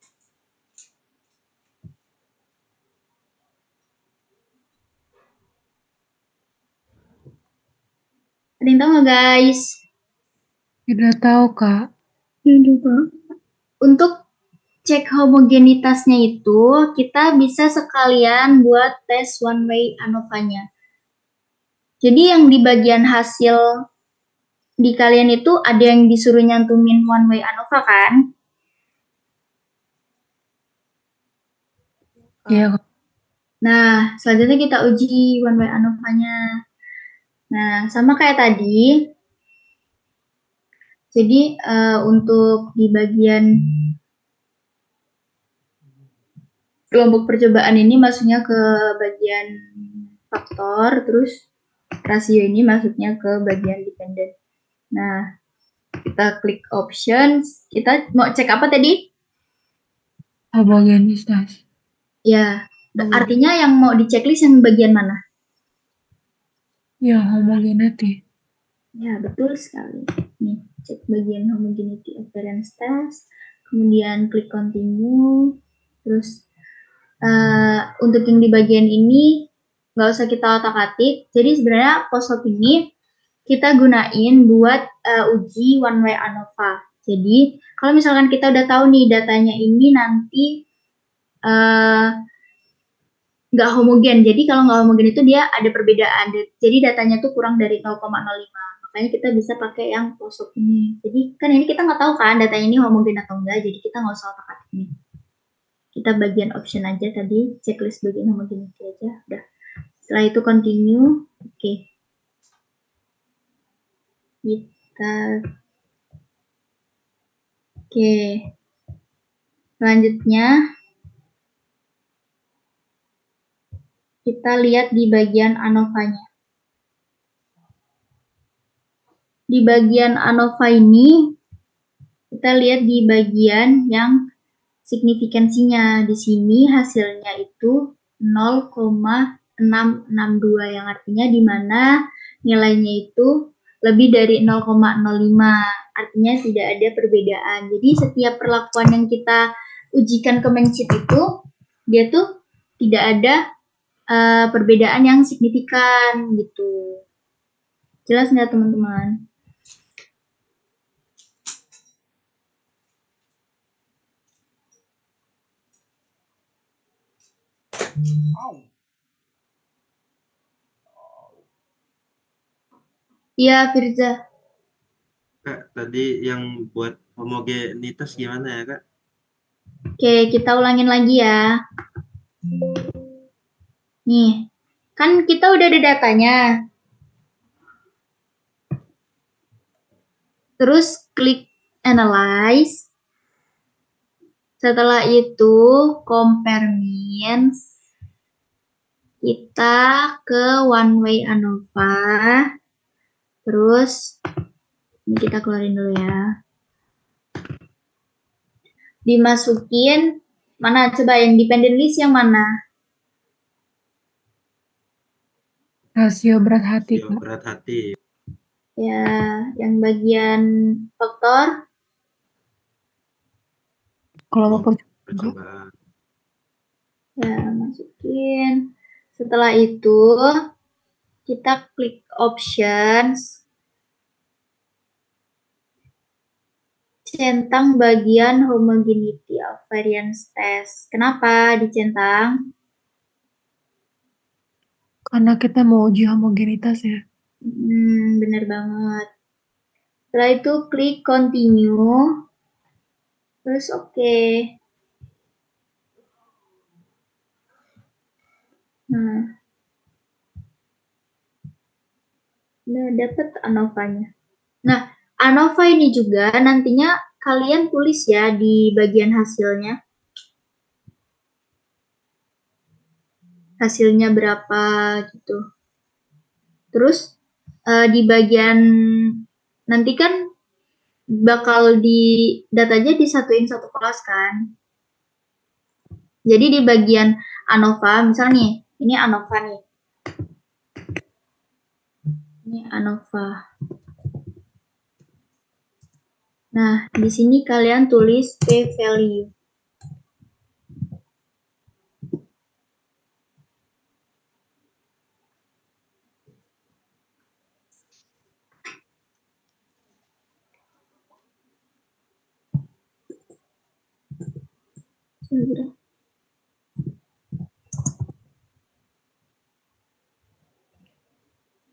Ada yang tahu nggak guys? Tidak tahu, Kak. Untuk cek homogenitasnya itu kita bisa sekalian buat tes one way ANOVA-nya. Jadi yang di bagian hasil di kalian itu ada yang disuruh nyantumin one way ANOVA kan? Iya, Kak. Nah, selanjutnya kita uji one way ANOVA-nya. Nah, sama kayak tadi. Jadi untuk di bagian kelompok percobaan ini masuknya ke bagian faktor, terus rasio ini masuknya ke bagian dependent. Nah, kita klik options. Kita mau cek apa tadi? Homogenitas. Ya, artinya yang mau di checklist yang bagian mana? Ya, homogeneity. Ya, betul sekali. Nih, cek bagian homogeneity appearance test, kemudian klik continue, terus untuk yang di bagian ini nggak usah kita otak-atik. Jadi sebenarnya post-op ini kita gunain buat uji one way ANOVA. Jadi kalau misalkan kita udah tahu nih datanya ini nanti nggak homogen. Jadi kalau nggak homogen itu dia ada perbedaan. Jadi datanya tuh kurang dari 0,05. Makanya kita bisa pakai yang post-op ini. Jadi kan ini kita nggak tahu kan datanya ini homogen atau enggak. Jadi kita nggak usah otak-atik nih. Kita bagian option aja tadi, checklist bagian homogeneity aja. Udah. Setelah itu continue. Oke. Oke. Selanjutnya kita lihat di bagian ANOVA-nya. Di bagian ANOVA ini kita lihat di bagian yang signifikansinya. Di sini hasilnya itu 0,662 yang artinya di mana nilainya itu lebih dari 0,05. Artinya tidak ada perbedaan. Jadi setiap perlakuan yang kita ujikan ke Menchit itu dia tuh tidak ada perbedaan yang signifikan gitu. Jelas nggak teman-teman? Iya, Firza. Kak, tadi yang buat homogenitas gimana ya, Kak? Oke, kita ulangin lagi ya. Nih, kan kita udah ada datanya. Terus klik analyze. Setelah itu compare means. Kita ke one way ANOVA. Terus ini kita keluarin dulu ya. Dimasukin mana, coba yang dependent list yang mana? Rasio berat hati, Rasio Kak. berat hati. Ya, yang bagian faktor Kelompok Percobaan. ya masukin. Setelah itu kita klik options, centang bagian homogeneity of variance test. Kenapa dicentang? karena kita mau uji homogenitas ya. Bener banget. Setelah itu klik continue, terus oke. Nah, udah dapet ANOVA-nya. Nah, ANOVA ini juga nantinya kalian tulis ya di bagian hasilnya. Hasilnya berapa gitu. Terus di bagian nanti kan bakal di datanya disatuin satu kelas kan. Jadi di bagian ANOVA, misalnya ini ANOVA nih. Ini ANOVA. Nah, di sini kalian tulis p-value.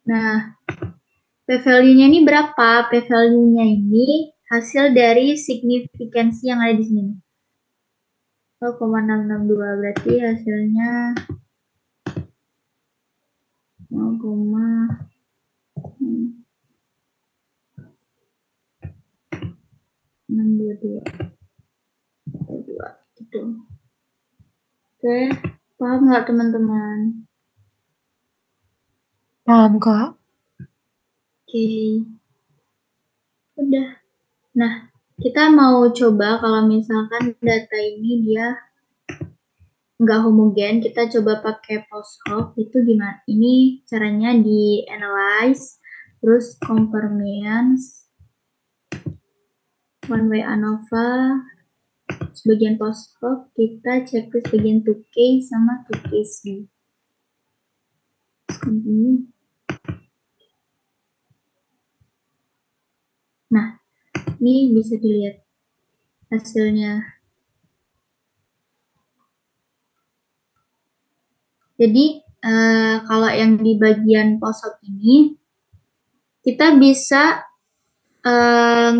Nah, p-value-nya ini berapa? P-value-nya ini hasil dari signifikansi yang ada di sini. 0,662 berarti hasilnya 0,622 gitu. Oke, paham nggak teman-teman? Paham, Kak? Oke. Udah. Nah, kita mau coba kalau misalkan data ini dia nggak homogen, kita coba pakai post-hoc, itu gimana? Ini caranya di analyze, terus compare means, one way ANOVA, sebagian post-hoc, kita checklist bagian 2K sama 2KC. Continue. Nah, ini bisa dilihat hasilnya. Jadi, kalau yang di bagian post-hoc ini, kita bisa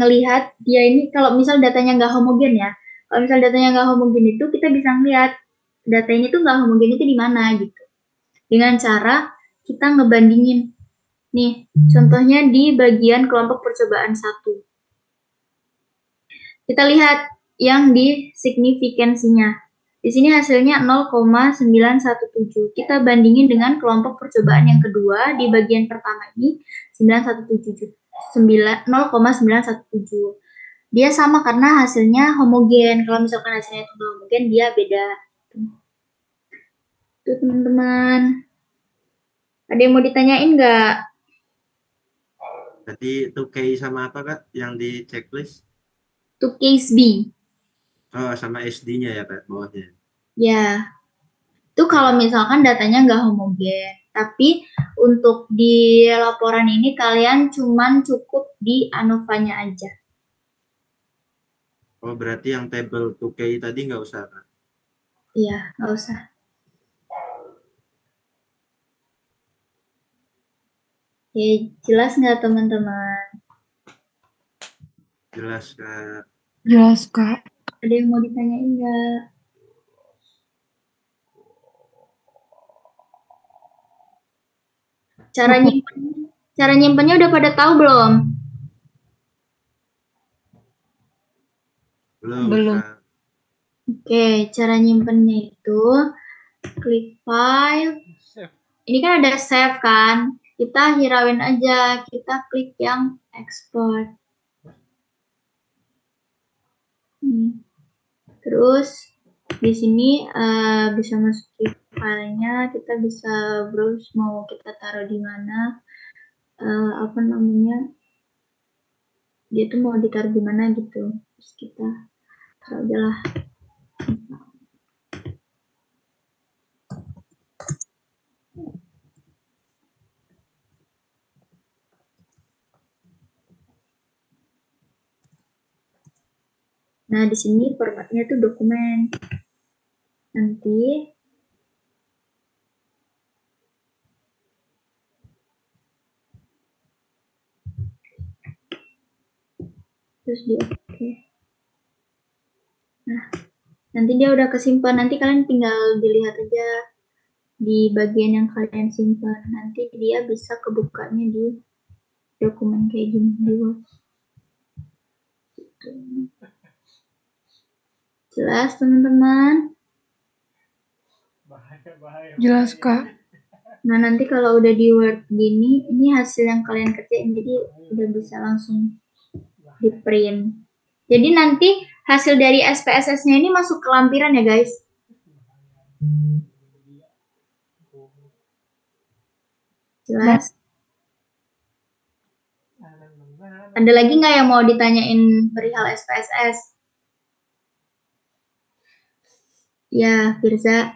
ngelihat dia ini, kalau misal datanya nggak homogen ya, kalau misal datanya nggak homogen itu, kita bisa ngelihat data ini tuh nggak homogen itu di mana gitu. Dengan cara kita ngebandingin. Nih, contohnya di bagian kelompok percobaan 1. Kita lihat yang di signifikansinya. Di sini hasilnya 0,917. Kita bandingin dengan kelompok percobaan yang kedua di bagian pertama ini 0,917. Dia sama karena hasilnya homogen. Kalau misalkan hasilnya itu homogen, dia beda. Itu teman-teman. Ada yang mau ditanyain nggak? Tadi itu K sama apa Kak yang di checklist? Itu case B. Oh, sama SD-nya ya Kak bawahnya. Ya. Itu kalau misalkan datanya nggak homogen. Tapi untuk di laporan ini kalian cuman cukup di ANOVA-nya aja. Oh, berarti yang table 2K tadi nggak usah Kak? Iya, nggak usah. Oke, jelas nggak teman-teman? Jelas Kak. Jelas, Kak. Ada yang mau ditanyain nggak? Cara nyimpannya udah pada tahu belum? Belum. Kak. Oke, cara nyimpennya itu klik file. Ini kan ada save kan? Kita hirauin aja, kita klik yang export. Terus di sini bisa masukin filenya, kita bisa browse mau kita taruh di mana, apa namanya, dia tuh mau ditaruh di mana gitu. Terus kita taruh aja lah. Nah, di sini formatnya tuh dokumen. Nanti terus di oke. Nah, nanti dia udah kesimpan. Nanti kalian tinggal dilihat aja di bagian yang kalian simpan. Nanti dia bisa kebukanya di dokumen kayak gini di Word. Jelas teman-teman? Jelas, Kak. Nah, nanti kalau udah di Word gini, ini hasil yang kalian kerjain, jadi udah bisa langsung di print. Jadi nanti hasil dari SPSS-nya ini masuk ke lampiran ya guys. Jelas? Ada lagi nggak yang mau ditanyain perihal SPSS? Ya, Firza.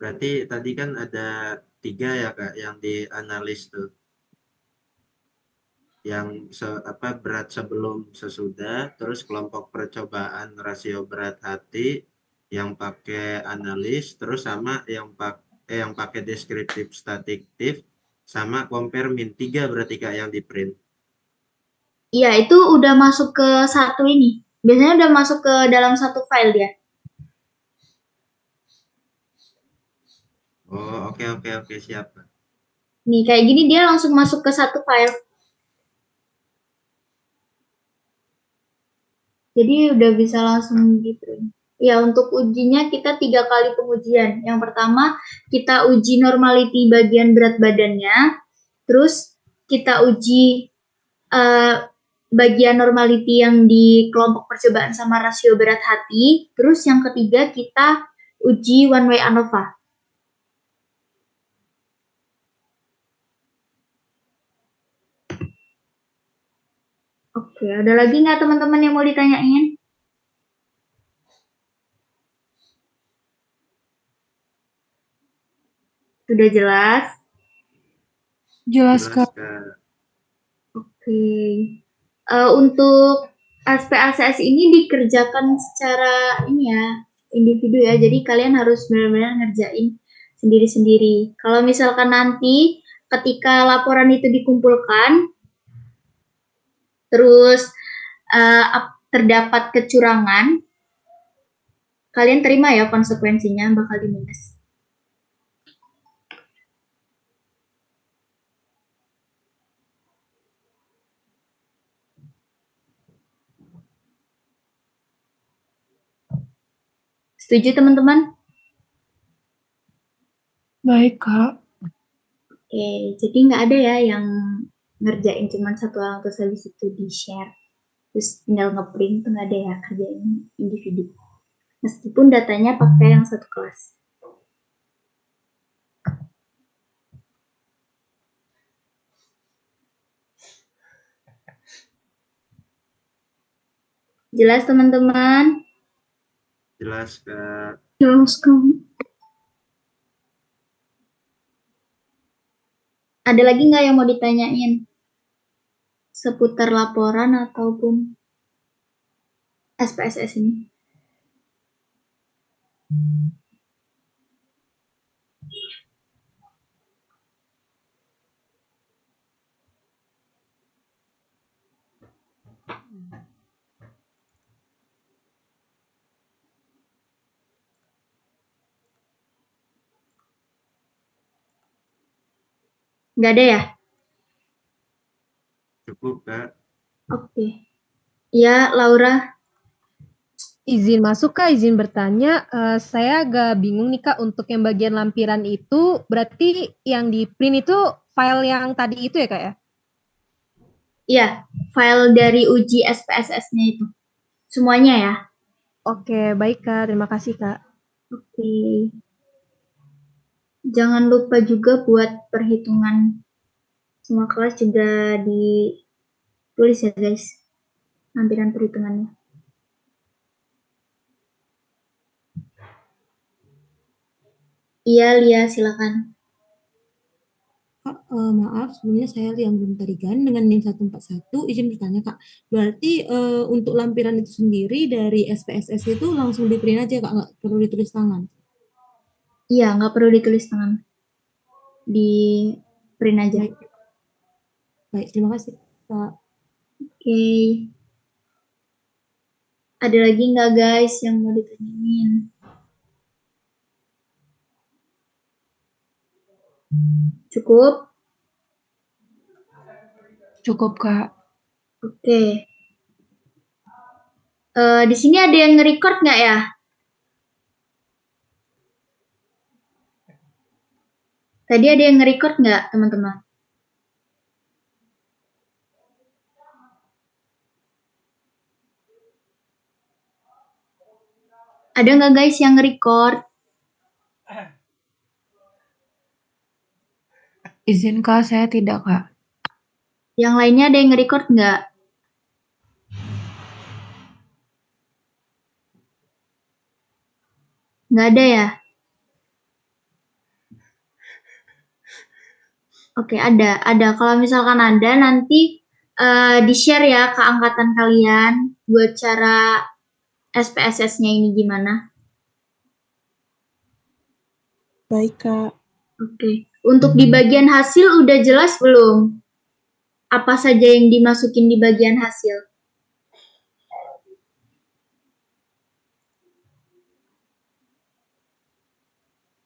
Berarti tadi kan ada 3 ya Kak yang dianalis tuh. Yang berat sebelum sesudah, terus kelompok percobaan rasio berat hati yang pakai analis, terus sama yang pakai deskriptif statiktif, sama compare min 3 berarti Kak yang di print. Iya, itu udah masuk ke satu ini. Biasanya udah masuk ke dalam satu file dia. Oh, oke, siap. Nih, kayak gini dia langsung masuk ke satu file. Jadi udah bisa langsung gitu. Ya, untuk ujinya kita 3 kali pengujian. Yang pertama, kita uji normality bagian berat badannya. Terus kita uji bagian normality yang di kelompok percobaan sama rasio berat hati. Terus yang ketiga kita uji one way ANOVA. Oke, ada lagi nggak teman-teman yang mau ditanyain? Sudah jelas? Jelas, Kak. Oke. Untuk SPSS ini dikerjakan secara ini ya, individu ya. Jadi kalian harus benar-benar ngerjain sendiri-sendiri. Kalau misalkan nanti ketika laporan itu dikumpulkan, terus terdapat kecurangan, kalian terima ya konsekuensinya, bakal di minus. Setuju teman-teman? Baik, Kak. Oke, jadi nggak ada ya yang ngerjain cuma satu orang terus habis itu di-share. Terus tinggal ngeprint, tuh nggak ada ya kerjain individu. Meskipun datanya pakai yang satu kelas. Jelas teman-teman? Jelas Kak. Jelas, Kak. Ada lagi nggak yang mau ditanyain? Seputar laporan ataupun SPSS ini? Nggak ada ya? Cukup Kak. Oke. Ya, Laura. Izin masuk Kak, izin bertanya. Saya agak bingung nih Kak, untuk yang bagian lampiran itu berarti yang di print itu file yang tadi itu ya Kak ya? Iya, file dari uji SPSS-nya itu. Semuanya ya. Oke, baik Kak. Terima kasih Kak. Oke. Jangan lupa juga buat perhitungan semua kelas juga ditulis ya guys, lampiran perhitungannya. Iya, Lia, silakan. Kak, maaf sebelumnya saya Liam Tarigan dengan NIM 141, izin bertanya Kak, berarti untuk lampiran itu sendiri dari SPSS itu langsung di print aja Kak, nggak perlu ditulis tangan? Iya, nggak perlu ditulis tangan. Di print aja. Baik, baik terima kasih Kak. Oke. Ada lagi nggak guys yang mau ditanyain? Cukup? Cukup, Kak. Oke. Di sini ada yang nge-record nggak ya? Tadi ada yang nge-record nggak, teman-teman? Ada nggak guys yang nge-record? Izin Kak, saya tidak Kak. Yang lainnya ada yang nge-record nggak? Nggak ada ya? Oke, ada. Kalau misalkan ada, nanti di-share ya ke angkatan kalian buat cara SPSS-nya ini gimana. Baik, Kak. Oke. Untuk di bagian hasil udah jelas belum? Apa saja yang dimasukin di bagian hasil?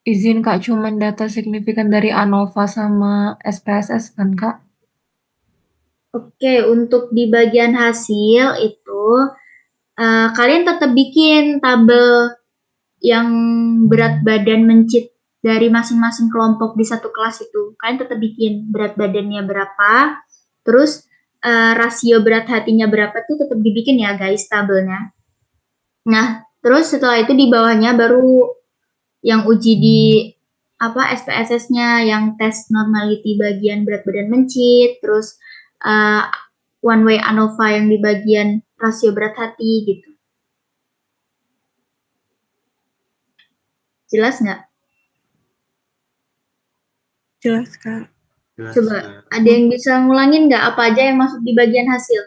Izin Kak, cuman data signifikan dari ANOVA sama SPSS kan Kak? Oke, untuk di bagian hasil itu kalian tetap bikin tabel yang berat badan mencit dari masing-masing kelompok di satu kelas itu. Kalian tetap bikin berat badannya berapa, terus rasio berat hatinya berapa tuh tetap dibikin ya guys tabelnya. Nah, terus setelah itu di bawahnya baru yang uji di SPSS-nya, yang tes normality bagian berat badan mencit, terus one way ANOVA yang di bagian rasio berat hati gitu. Jelas nggak? Jelas, Kak. Jelas, Coba, Kak. ada yang bisa ngulangin nggak apa aja yang masuk di bagian hasil?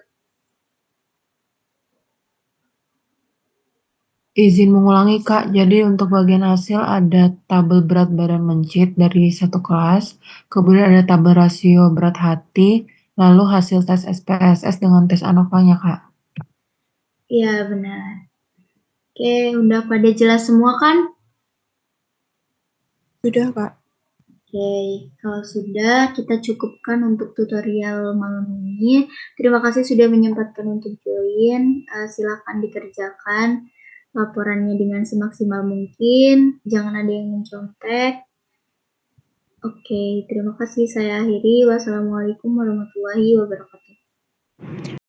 Izin mengulangi Kak, jadi untuk bagian hasil ada tabel berat badan mencit dari satu kelas, kemudian ada tabel rasio berat hati, lalu hasil tes SPSS dengan tes ANOVA-nya Kak. Iya, benar. Oke, udah pada jelas semua kan? Sudah, Kak. Oke, kalau sudah kita cukupkan untuk tutorial malam ini. Terima kasih sudah menyempatkan untuk join. Silakan dikerjakan laporannya dengan semaksimal mungkin. Jangan ada yang mencontek. Oke, terima kasih. Saya akhiri. Wassalamualaikum warahmatullahi wabarakatuh.